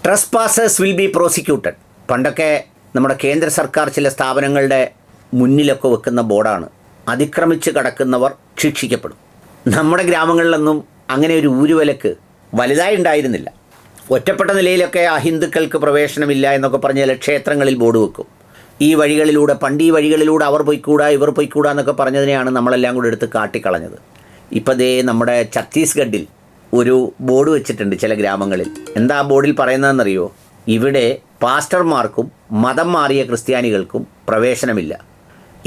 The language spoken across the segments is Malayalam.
Trespassers will be prosecuted. പണ്ടൊക്കെ നമ്മുടെ കേന്ദ്ര സർക്കാർ ചില സ്ഥാപനങ്ങളുടെ മുന്നിലൊക്കെ വെക്കുന്ന ബോർഡാണ്, അതിക്രമിച്ച് കടക്കുന്നവർ ശിക്ഷിക്കപ്പെടും. നമ്മുടെ ഗ്രാമങ്ങളിലൊന്നും അങ്ങനെ ഒരു ഊരുവലക്ക് വലുതായി ഉണ്ടായിരുന്നില്ല. ഒറ്റപ്പെട്ട നിലയിലൊക്കെ അഹിന്ദുക്കൾക്ക് പ്രവേശനമില്ല എന്നൊക്കെ പറഞ്ഞാൽ ക്ഷേത്രങ്ങളിൽ ബോർഡ് വെക്കും. ഈ വഴികളിലൂടെ ഈ വഴികളിലൂടെ അവർ പോയിക്കൂടാ ഇവർ പോയിക്കൂടാ എന്നൊക്കെ പറഞ്ഞതിനെയാണ് നമ്മളെല്ലാം കൂടെ എടുത്ത് കാട്ടിക്കളഞ്ഞത്. ഇപ്പോൾ ദേ നമ്മുടെ ഛത്തീസ്ഗഡിൽ ഒരു ബോർഡ് വെച്ചിട്ടുണ്ട് ചില ഗ്രാമങ്ങളിൽ. എന്താ ആ ബോർഡിൽ പറയുന്നതെന്നറിയോ? ഇവിടെ പാസ്റ്റർമാർക്കും മതം മാറിയ ക്രിസ്ത്യാനികൾക്കും പ്രവേശനമില്ല.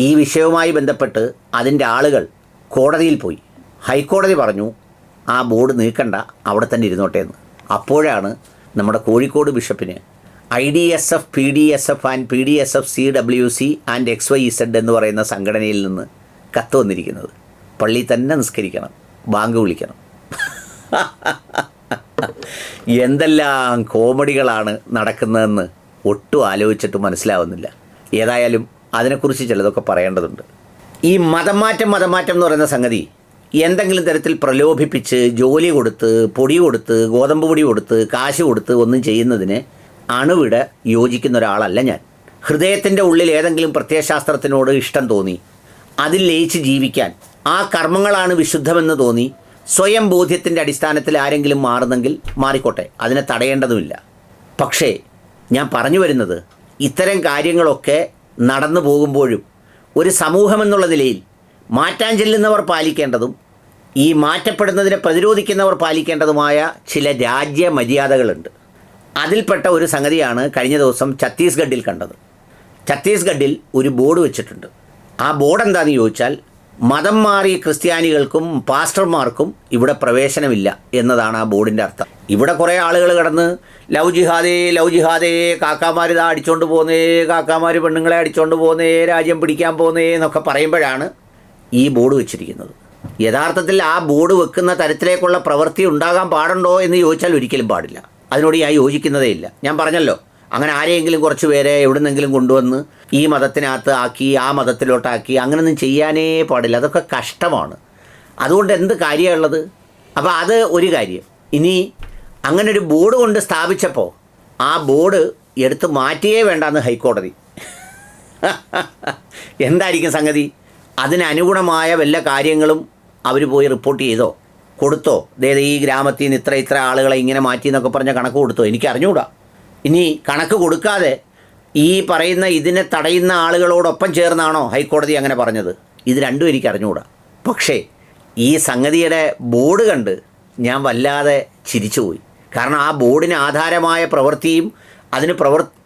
ഈ വിഷയവുമായി ബന്ധപ്പെട്ട് അതിൻ്റെ ആളുകൾ കോടതിയിൽ പോയി. ഹൈക്കോടതി പറഞ്ഞു ആ ബോർഡ് നീക്കണ്ട, അവിടെ തന്നെ ഇരുന്നോട്ടെ എന്ന്. അപ്പോഴാണ് നമ്മുടെ കോഴിക്കോട് ബിഷപ്പിന് IDSF, PDSF and PDSF CWC and XYZ എന്ന് പറയുന്ന സംഘടനയിൽ നിന്ന് കത്ത് വന്നിരിക്കുന്നത്. പള്ളി തന്നെ നിസ്കരിക്കണം, ബാങ്ക് വിളിക്കണം. എന്തെല്ലാം കോമഡികളാണ് നടക്കുന്നതെന്ന് ഒട്ടും ആലോചിച്ചിട്ട് മനസ്സിലാവുന്നില്ല. ഏതായാലും അതിനെക്കുറിച്ച് ചിലതൊക്കെ പറയേണ്ടതുണ്ട്. ഈ മതം മാറ്റം എന്ന് പറയുന്ന സംഗതി എന്തെങ്കിലും തരത്തിൽ പ്രലോഭിപ്പിച്ച് ജോലി കൊടുത്ത്, പൊടി കൊടുത്ത്, ഗോതമ്പ് പൊടി കൊടുത്ത്, കാശ് കൊടുത്ത് ഒന്നും ചെയ്യുന്നതിന് അണുവിട യോജിക്കുന്ന ഒരാളല്ല ഞാൻ. ഹൃദയത്തിൻ്റെ ഉള്ളിൽ ഏതെങ്കിലും പ്രത്യയശാസ്ത്രത്തിനോട് ഇഷ്ടം തോന്നി അതിൽ ലയിച്ച് ജീവിക്കാൻ, ആ കർമ്മങ്ങളാണ് വിശുദ്ധമെന്ന് തോന്നി സ്വയം ബോധ്യത്തിൻ്റെ അടിസ്ഥാനത്തിൽ ആരെങ്കിലും മാറുന്നെങ്കിൽ മാറിക്കോട്ടെ, അതിനെ തടയേണ്ടതുമില്ല. പക്ഷേ ഞാൻ പറഞ്ഞു വരുന്നത്, ഇത്തരം കാര്യങ്ങളൊക്കെ നടന്നു പോകുമ്പോഴും ഒരു സമൂഹമെന്നുള്ള നിലയിൽ മാറ്റാൻ ചെല്ലുന്നവർ പാലിക്കേണ്ടതും ഈ മാറ്റപ്പെടുന്നതിനെ പ്രതിരോധിക്കുന്നവർ പാലിക്കേണ്ടതുമായ ചില രാജ്യ മര്യാദകളുണ്ട്. അതിൽപ്പെട്ട ഒരു സംഗതിയാണ് കഴിഞ്ഞ ദിവസം ഛത്തീസ്ഗഡിൽ കണ്ടത്. ഛത്തീസ്ഗഡിൽ ഒരു ബോർഡ് വെച്ചിട്ടുണ്ട്. ആ ബോർഡ് എന്താണെന്ന് ചോദിച്ചാൽ, മതം മാറിയ ക്രിസ്ത്യാനികൾക്കും പാസ്റ്റർമാർക്കും ഇവിടെ പ്രവേശനമില്ല എന്നതാണ് ആ ബോർഡിൻ്റെ അർത്ഥം. ഇവിടെ കുറേ ആളുകൾ കിടന്ന് ലവ് ജിഹാദേ, കാക്കാമാർ ഇതാ അടിച്ചുകൊണ്ട് പോന്നേ, കാക്കാമാർ പെണ്ണുങ്ങളെ അടിച്ചുകൊണ്ട് പോന്നേ, രാജ്യം പിടിക്കാൻ പോന്നേ എന്നൊക്കെ പറയുമ്പോഴാണ് ഈ ബോർഡ് വെച്ചിരിക്കുന്നത്. യഥാർത്ഥത്തിൽ ആ ബോർഡ് വെക്കുന്ന തരത്തിലേക്കുള്ള പ്രവൃത്തി ഉണ്ടാകാൻ പാടുണ്ടോ എന്ന് ചോദിച്ചാൽ ഒരിക്കലും പാടില്ല. അതിനോട് ഞാൻ യോജിക്കുന്നതേ ഇല്ല. ഞാൻ പറഞ്ഞല്ലോ, അങ്ങനെ ആരെയെങ്കിലും കുറച്ച് പേരെ എവിടുന്നെങ്കിലും കൊണ്ടുവന്ന് ഈ മതത്തിനകത്ത് ആക്കി ആ മതത്തിലോട്ടാക്കി അങ്ങനെയൊന്നും ചെയ്യാനേ പാടില്ല. അതൊക്കെ കഷ്ടമാണ്. അതുകൊണ്ട് എന്ത് കാര്യമുള്ളത്? അപ്പോൾ അത് ഒരു കാര്യം. ഇനി അങ്ങനെ ഒരു ബോർഡ് കൊണ്ട് സ്ഥാപിച്ചപ്പോൾ ആ ബോർഡ് എടുത്ത് മാറ്റിയേ വേണ്ടെന്ന് ഹൈക്കോടതി. എന്തായിരിക്കും സംഗതി? അതിനനുഗുണമായ വല്ല കാര്യങ്ങളും അവർ പോയി റിപ്പോർട്ട് ചെയ്തോ, കൊടുത്തോ? അതായത് ഈ ഗ്രാമത്തിൽ നിന്ന് ഇത്ര ആളുകളെ ഇങ്ങനെ മാറ്റി എന്നൊക്കെ പറഞ്ഞ കണക്ക് കൊടുത്തോ? എനിക്ക് അറിഞ്ഞുകൂടാ. ഇനി കണക്ക് കൊടുക്കാതെ ഈ പറയുന്ന ഇതിനെ തടയുന്ന ആളുകളോടൊപ്പം ചേർന്നാണോ ഹൈക്കോടതി അങ്ങനെ പറഞ്ഞത്? ഇത് രണ്ടും എനിക്ക് അറിഞ്ഞുകൂടാ. പക്ഷേ ഈ സംഗതിയുടെ ബോർഡ് കണ്ട് ഞാൻ വല്ലാതെ ചിരിച്ചുപോയി. കാരണം ആ ബോർഡിന് ആധാരമായ പ്രവൃത്തിയും അതിന്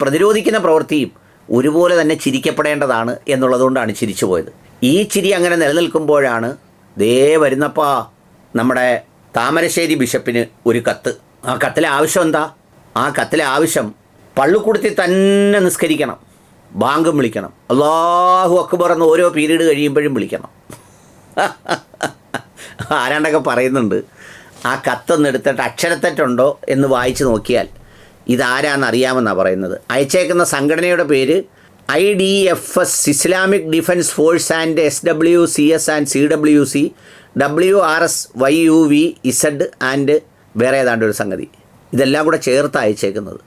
പ്രതിരോധിക്കുന്ന പ്രവൃത്തിയും ഒരുപോലെ തന്നെ ചിരിക്കപ്പെടേണ്ടതാണ് എന്നുള്ളതുകൊണ്ടാണ് ചിരിച്ചു പോയത്. ഈ ചിരി അങ്ങനെ നിലനിൽക്കുമ്പോഴാണ് ദേ വരുന്നപ്പാ നമ്മുടെ താമരശ്ശേരി ബിഷപ്പിന് ഒരു കത്ത്. ആ കത്തിലെ ആവശ്യം എന്താ? ആ കത്തിലെ ആവശ്യം പള്ളിക്കൂടത്തിൽ തന്നെ നിസ്കരിക്കണം, ബാങ്കും വിളിക്കണം, അല്ലാഹു അക്ബർ എന്ന് ഓരോ പീരീഡ് കഴിയുമ്പോഴും വിളിക്കണം. ആരാണ്ടൊക്കെ പറയുന്നുണ്ട്. ആ കത്തൊന്നെടുത്തിട്ട് അക്ഷരത്തെറ്റുണ്ടോ എന്ന് വായിച്ച് നോക്കിയാൽ ഇതാരാന്ന് അറിയാമെന്നാണ് പറയുന്നത്. അയച്ചേക്കുന്ന സംഘടനയുടെ പേര് IDFS, Islamic defence force and SWCS and CWC, WRSYUVZ and വേറെ ഏതാണ്ട് ഒരു സംഗതി. ഇതെല്ലാം കൂടെ ചേർത്ത് അയച്ചേക്കുന്നത്.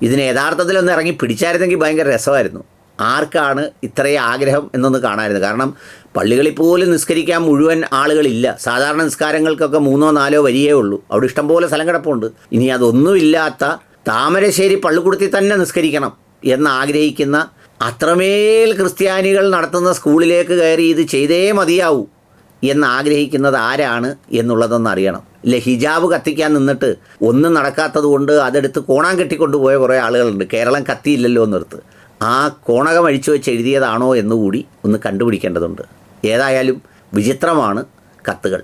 ഇതിന് യഥാർത്ഥത്തിലൊന്ന് ഇറങ്ങി പിടിച്ചായിരുന്നെങ്കിൽ ഭയങ്കര രസമായിരുന്നു. ആർക്കാണ് ഇത്രയും ആഗ്രഹം എന്നൊന്ന് കാണാമായിരുന്നു. കാരണം പള്ളികളിൽ പോലും നിസ്കരിക്കാൻ മുഴുവൻ ആളുകളില്ല. സാധാരണ നിസ്കാരങ്ങൾക്കൊക്കെ 3-4 വരിയേ ഉള്ളൂ. അവിടെ ഇഷ്ടംപോലെ സ്ഥലം കിടപ്പുണ്ട്. ഇനി അതൊന്നുമില്ലാത്ത താമരശ്ശേരി പള്ളിക്കൂടത്തിൽ തന്നെ നിസ്കരിക്കണം എന്നാഗ്രഹിക്കുന്ന അത്രമേൽ ക്രിസ്ത്യാനികൾ നടത്തുന്ന സ്കൂളിലേക്ക് കയറി ഇത് ചെയ്തേ മതിയാവൂ എന്നാഗ്രഹിക്കുന്നത് ആരാണ് എന്നുള്ളതൊന്ന് അറിയണം. ഇല്ല, ഹിജാബ് കത്തിക്കാൻ നിന്നിട്ട് ഒന്നും നടക്കാത്തത് കൊണ്ട് അതെടുത്ത് കോണാൻ കെട്ടിക്കൊണ്ടുപോയ കുറേ ആളുകളുണ്ട്. കേരളം കത്തിയില്ലല്ലോ എന്നിടത്ത് ആ കോണകം അഴിച്ചു വെച്ച് എഴുതിയതാണോ എന്നുകൂടി ഒന്ന് കണ്ടുപിടിക്കേണ്ടതുണ്ട്. ഏതായാലും വിചിത്രമാണ് കത്തുകൾ.